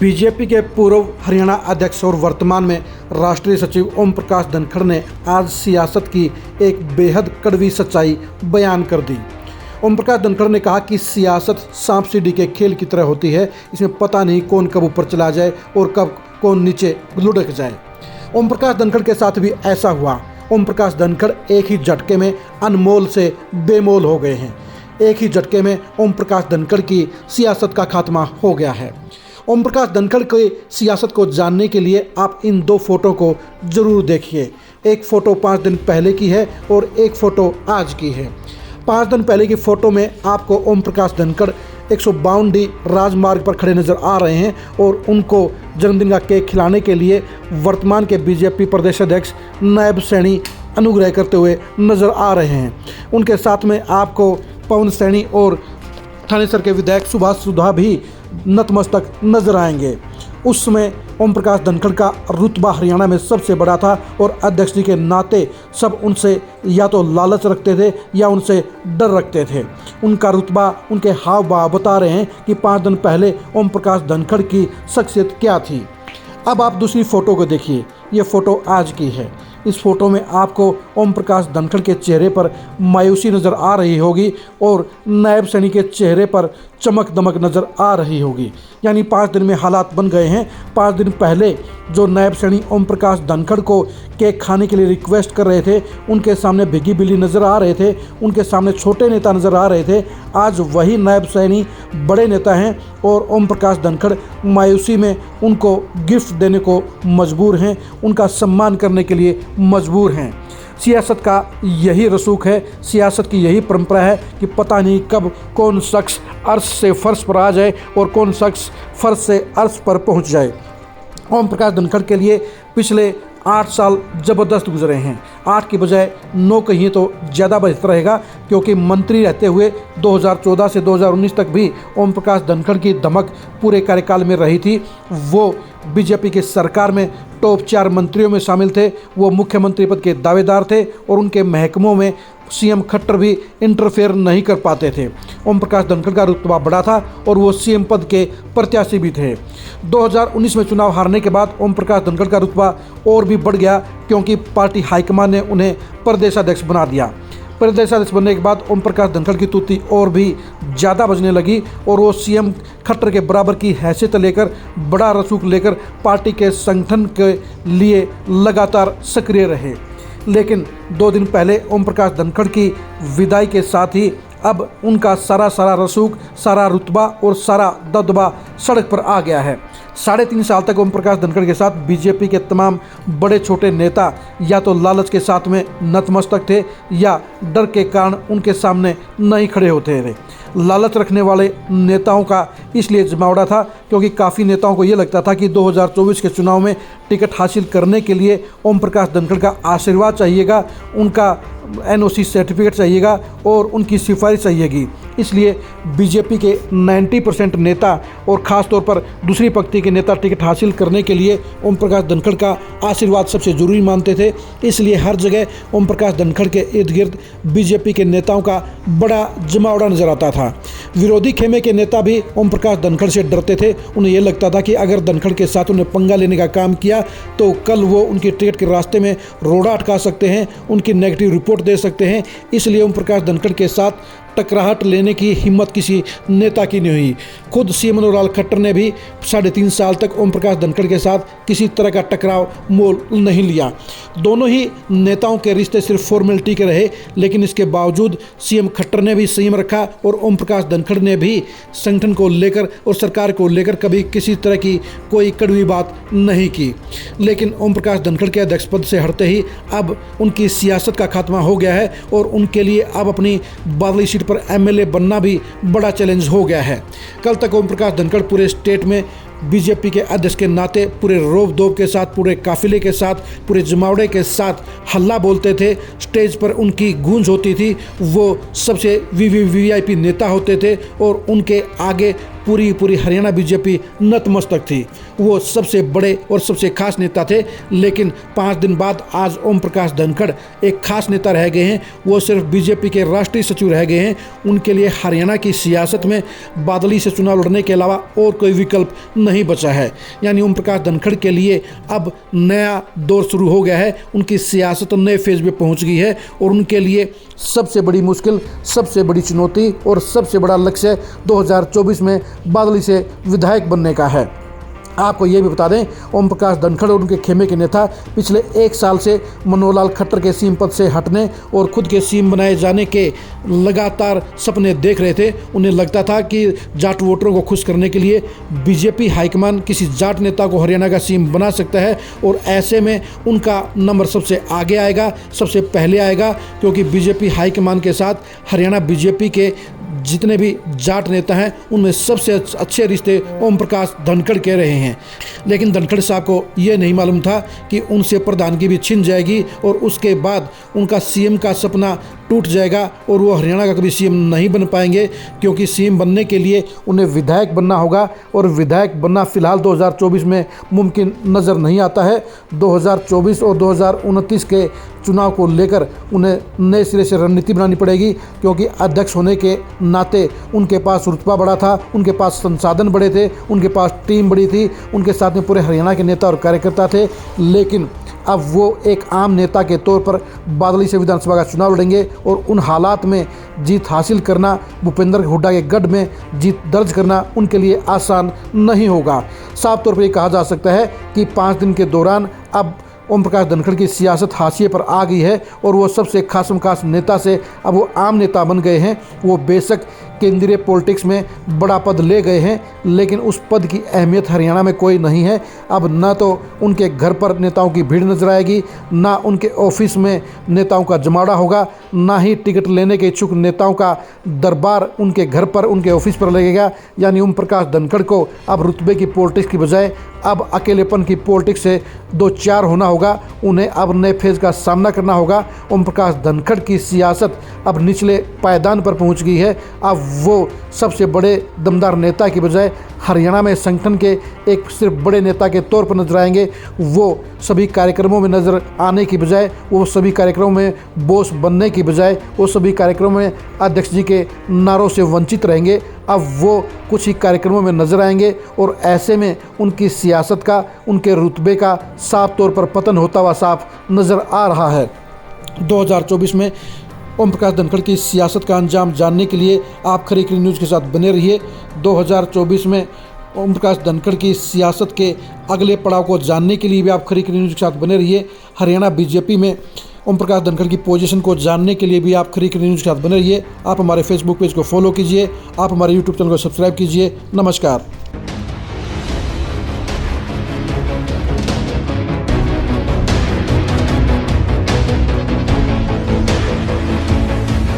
BJP के पूर्व हरियाणा अध्यक्ष और वर्तमान में राष्ट्रीय सचिव ओम प्रकाश धनखड़ ने आज सियासत की एक बेहद कड़वी सच्चाई बयान कर दी। ओम प्रकाश धनखड़ ने कहा कि सियासत सांप सीढ़ी के खेल की तरह होती है, इसमें पता नहीं कौन कब ऊपर चला जाए और कब कौन नीचे लुढ़क जाए। ओम प्रकाश धनखड़ के साथ भी ऐसा हुआ। ओम प्रकाश धनखड़ एक ही झटके में अनमोल से बेमोल हो गए हैं। एक ही झटके में ओम प्रकाश धनखड़ की सियासत का खात्मा हो गया है। ओम प्रकाश धनखड़ की सियासत को जानने के लिए आप इन दो फोटो को जरूर देखिए। एक फ़ोटो 5 दिन पहले की है और एक फ़ोटो आज की है। 5 दिन पहले की फ़ोटो में आपको ओम प्रकाश धनखड़ 152 राजमार्ग पर खड़े नज़र आ रहे हैं और उनको जन्मदिन का केक खिलाने के लिए वर्तमान के बीजेपी प्रदेश अध्यक्ष नायब सैनी अनुग्रह करते हुए नज़र आ रहे हैं। उनके साथ में आपको पवन सैनी और थानेसर के विधायक सुभाष सुधा भी नतमस्तक नजर आएंगे। उस समय ओम प्रकाश धनखड़ का रुतबा हरियाणा में सबसे बड़ा था और अध्यक्ष जी के नाते सब उनसे या तो लालच रखते थे या उनसे डर रखते थे। उनका रुतबा, उनके हाव भाव बता रहे हैं कि 5 दिन पहले ओम प्रकाश धनखड़ की शख्सियत क्या थी। अब आप दूसरी फ़ोटो को देखिए। ये फ़ोटो आज की है। इस फोटो में आपको ओम प्रकाश धनखड़ के चेहरे पर मायूसी नज़र आ रही होगी और नायब सैनी के चेहरे पर चमक दमक नज़र आ रही होगी। यानी 5 दिन में हालात बन गए हैं। 5 दिन पहले जो नायब सैनी ओम प्रकाश धनखड़ को केक खाने के लिए रिक्वेस्ट कर रहे थे, उनके सामने भिगी बिल्ली नज़र आ रहे थे, उनके सामने छोटे नेता नज़र आ रहे थे। आज वही नायब सैनी बड़े नेता हैं और ओम प्रकाश धनखड़ मायूसी में उनको गिफ्ट देने को मजबूर हैं, उनका सम्मान करने के लिए मजबूर हैं। सियासत का यही रसूख है, सियासत की यही परंपरा है कि पता नहीं कब कौन शख्स अर्श से फर्श पर आ जाए और कौन शख्स फर्श से अर्श पर पहुंच जाए। ओम प्रकाश धनखड़ के लिए पिछले 8 साल ज़बरदस्त गुजरे हैं। 8 की बजाय 9 कहिए तो ज़्यादा बेहतर रहेगा, क्योंकि मंत्री रहते हुए 2014 से 2019 तक भी ओम प्रकाश धनखड़ की धमक पूरे कार्यकाल में रही थी। वो बीजेपी की सरकार में टॉप 4 मंत्रियों में शामिल थे। वो मुख्यमंत्री पद के दावेदार थे और उनके महकमों में सीएम खट्टर भी इंटरफेयर नहीं कर पाते थे। ओम प्रकाश धनखड़ का रुतबा बड़ा था और वो सीएम पद के प्रत्याशी भी थे। 2019 में चुनाव हारने के बाद ओम प्रकाश धनखड़ का रुतबा और भी बढ़ गया, क्योंकि पार्टी हाईकमान ने उन्हें प्रदेशाध्यक्ष बना दिया। प्रदेशाध्यक्ष बनने के बाद ओम प्रकाश धनखड़ की तूती और भी ज़्यादा बजने लगी और वो सीएम खट्टर के बराबर की हैसियत लेकर, बड़ा रसूख लेकर पार्टी के संगठन के लिए लगातार सक्रिय रहे। लेकिन 2 दिन पहले ओम प्रकाश धनखड़ की विदाई के साथ ही अब उनका सारा रसूख, सारा रुतबा और सारा दबदबा सड़क पर आ गया है। 3.5 साल तक ओम प्रकाश धनखड़ के साथ बीजेपी के तमाम बड़े छोटे नेता या तो लालच के साथ में नतमस्तक थे या डर के कारण उनके सामने नहीं खड़े होते थे। लालच रखने वाले नेताओं का इसलिए जमावड़ा था क्योंकि काफ़ी नेताओं को ये लगता था कि 2024 के चुनाव में टिकट हासिल करने के लिए ओम प्रकाश धनखड़ का आशीर्वाद चाहिएगा, उनका एनओसी सर्टिफिकेट चाहिएगा और उनकी सिफारिश चाहिएगी। इसलिए बीजेपी के 90% नेता और ख़ास तौर पर दूसरी पंक्ति के नेता टिकट हासिल करने के लिए ओम प्रकाश धनखड़ का आशीर्वाद सबसे ज़रूरी मानते थे। इसलिए हर जगह ओम प्रकाश धनखड़ के इर्द गिर्द बीजेपी के नेताओं का बड़ा जमावड़ा नज़र आता था। विरोधी खेमे के नेता भी ओम प्रकाश धनखड़ से डरते थे। उन्हें यह लगता था कि अगर धनखड़ के साथ उन्हें पंगा लेने का काम किया तो कल वो उनकी टिकट के रास्ते में रोड़ा अटका सकते हैं, उनकी नेगेटिव रिपोर्ट दे सकते हैं। इसलिए ओम प्रकाश धनखड़ के साथ टकराहट लेने की हिम्मत किसी नेता की नहीं हुई। खुद सीएम मनोहर लाल खट्टर ने भी 3.5 साल तक ओम प्रकाश धनखड़ के साथ किसी तरह का टकराव मोल नहीं लिया। दोनों ही नेताओं के रिश्ते सिर्फ फॉर्मेलिटी के रहे, लेकिन इसके बावजूद सीएम खट्टर ने भी संयम रखा और ओम प्रकाश धनखड़ ने भी संगठन को लेकर और सरकार को लेकर कभी किसी तरह की कोई कड़वी बात नहीं की। लेकिन ओम प्रकाश धनखड़ के अध्यक्ष पद से हटते ही अब उनकी सियासत का खात्मा हो गया है और उनके लिए अब अपनी बादली सीट पर एमएलए बनना भी बड़ा चैलेंज हो गया है। कल तक ओम प्रकाश धनखड़ पूरे स्टेट में बीजेपी के अध्यक्ष के नाते पूरे रोब दोब के साथ, पूरे काफिले के साथ, पूरे जमावड़े के साथ हल्ला बोलते थे। स्टेज पर उनकी गूंज होती थी। वो सबसे वीवीआईपी नेता होते थे और उनके आगे पूरी हरियाणा बीजेपी नतमस्तक थी। वो सबसे बड़े और सबसे खास नेता थे। लेकिन 5 दिन बाद आज ओम प्रकाश धनखड़ एक खास नेता रह गए हैं। वो सिर्फ बीजेपी के राष्ट्रीय सचिव रह गए हैं। उनके लिए हरियाणा की सियासत में बादली से चुनाव लड़ने के अलावा और कोई विकल्प नहीं नहीं बचा है। यानी ओम प्रकाश धनखड़ के लिए अब नया दौर शुरू हो गया है, उनकी सियासत नए फेज में पहुंच गई है और उनके लिए सबसे बड़ी मुश्किल, सबसे बड़ी चुनौती और सबसे बड़ा लक्ष्य 2024 में बादली से विधायक बनने का है। आपको ये भी बता दें, ओम प्रकाश धनखड़ और उनके खेमे के नेता पिछले 1 साल से मनोहर लाल खट्टर के सीएम पद से हटने और खुद के सीएम बनाए जाने के लगातार सपने देख रहे थे। उन्हें लगता था कि जाट वोटरों को खुश करने के लिए बीजेपी हाईकमान किसी जाट नेता को हरियाणा का सीएम बना सकता है और ऐसे में उनका नंबर सबसे आगे आएगा, सबसे पहले आएगा, क्योंकि बीजेपी हाईकमान के साथ हरियाणा बीजेपी के जितने भी जाट नेता हैं उनमें सबसे अच्छे रिश्ते ओम प्रकाश धनखड़ के रहे हैं। लेकिन धनखड़ साहब को ये नहीं मालूम था कि उनसे प्रधानगी भी छिन जाएगी और उसके बाद उनका सीएम का सपना टूट जाएगा और वो हरियाणा का कभी सीएम नहीं बन पाएंगे, क्योंकि सीएम बनने के लिए उन्हें विधायक बनना होगा और विधायक बनना फिलहाल 2024 में मुमकिन नज़र नहीं आता है। 2024 और 2029 के चुनाव को लेकर उन्हें नए सिरे से रणनीति बनानी पड़ेगी, क्योंकि अध्यक्ष होने के नाते उनके पास रुतबा बड़ा था, उनके पास संसाधन बड़े थे, उनके पास टीम बड़ी थी, उनके साथ में पूरे हरियाणा के नेता और कार्यकर्ता थे। लेकिन अब वो एक आम नेता के तौर पर बादली से विधानसभा का चुनाव लड़ेंगे और उन हालात में जीत हासिल करना, भूपेंद्र हुड्डा के गढ़ में जीत दर्ज करना उनके लिए आसान नहीं होगा। साफ तौर पर ये कहा जा सकता है कि 5 दिन के दौरान अब ओम प्रकाश धनखड़ की सियासत हाशिए पर आ गई है और वो सबसे खासम खास नेता से अब वो आम नेता बन गए हैं। वो बेशक केंद्रीय पॉलिटिक्स में बड़ा पद ले गए हैं, लेकिन उस पद की अहमियत हरियाणा में कोई नहीं है। अब ना तो उनके घर पर नेताओं की भीड़ नजर आएगी, ना उनके ऑफिस में नेताओं का जमावड़ा होगा, ना ही टिकट लेने के इच्छुक नेताओं का दरबार उनके घर पर, उनके ऑफिस पर लगेगा। यानी ओम प्रकाश धनखड़ को अब रुतबे की पॉलिटिक्स की बजाय अब अकेलेपन की पॉलिटिक्स से 2-4 होना होगा। उन्हें अब नए फेज का सामना करना होगा। ओम प्रकाश धनखड़ की सियासत अब निचले पायदान पर पहुंच गई है। अब वो सबसे बड़े दमदार नेता की बजाय हरियाणा में संगठन के एक सिर्फ बड़े नेता के तौर पर नजर आएंगे। वो सभी कार्यक्रमों में नजर आने की बजाय, वो सभी कार्यक्रमों में बॉस बनने की बजाय, वो सभी कार्यक्रमों में अध्यक्ष जी के नारों से वंचित रहेंगे। अब वो कुछ ही कार्यक्रमों में नजर आएंगे और ऐसे में उनकी सियासत का, उनके रुतबे का साफ तौर पर पतन होता हुआ साफ नज़र आ रहा है। 2024 में ओम प्रकाश धनखड़ की सियासत का अंजाम जानने के लिए आप खरीखरी न्यूज़ के साथ बने रहिए। 2024 में ओम प्रकाश धनखड़ की सियासत के अगले पड़ाव को जानने के लिए भी आप खरीखरी न्यूज़ के साथ बने रहिए। हरियाणा बीजेपी में ओम प्रकाश धनखड़ की पोजीशन को जानने के लिए भी आप खरीखरी न्यूज़ के साथ बने रहिए। आप हमारे फेसबुक पेज को फॉलो कीजिए, आप हमारे यूट्यूब चैनल को सब्सक्राइब कीजिए। नमस्कार।